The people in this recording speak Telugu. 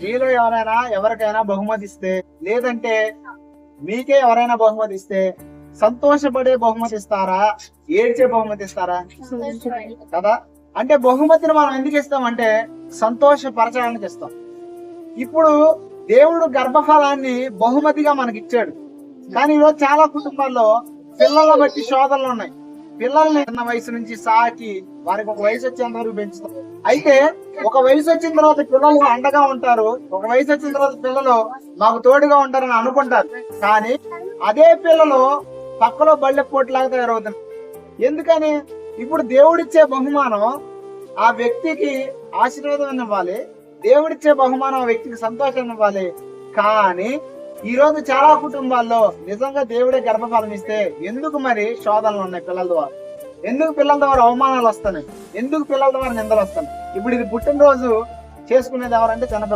మీలో ఎవరికైనా బహుమతి ఇస్తే, లేదంటే మీకే ఎవరైనా బహుమతి ఇస్తే సంతోషపడే బహుమతి ఇస్తారా, ఏడ్చే బహుమతి ఇస్తారా? కదా. అంటే బహుమతిని మనం ఎందుకు ఇస్తామంటే సంతోషపరచడానికి ఇస్తాం. ఇప్పుడు దేవుడు గర్భఫలాన్ని బహుమతిగా మనకి ఇచ్చాడు. కానీ ఈరోజు చాలా కుటుంబాల్లో పిల్లల బట్టి శోధనలు ఉన్నాయి. పిల్లల్ని చిన్న వయసు నుంచి సాకి వారికి ఒక వయసు వచ్చేంత వరకు పెంచుతారు. అయితే ఒక వయసు వచ్చిన తర్వాత పిల్లలు అండగా ఉంటారు, ఒక వయసు వచ్చిన తర్వాత పిల్లలు మాకు తోడుగా ఉంటారని అనుకుంటారు. కానీ అదే పిల్లలు పక్కలో బళ్ళె పోట్లాగా తయారవుతున్నారు. ఎందుకని? ఇప్పుడు దేవుడిచ్చే బహుమానం ఆ వ్యక్తికి ఆశీర్వాదం ఇవ్వాలి, దేవుడిచ్చే బహుమానం ఆ వ్యక్తికి సంతోషం ఇవ్వాలి. కానీ ఈ రోజు చాలా కుటుంబాల్లో నిజంగా దేవుడే గర్భఫలం ఇస్తే ఎందుకు మరి శోధనలు ఉన్నాయి పిల్లల ద్వారా? ఎందుకు పిల్లల ద్వారా అవమానాలు వస్తున్నాయి? ఎందుకు పిల్లల ద్వారా నిందలు వస్తున్నాయి? ఇప్పుడు ఇది పుట్టినరోజు చేసుకునేది ఎవరంటే చిన్నపిల్లలు.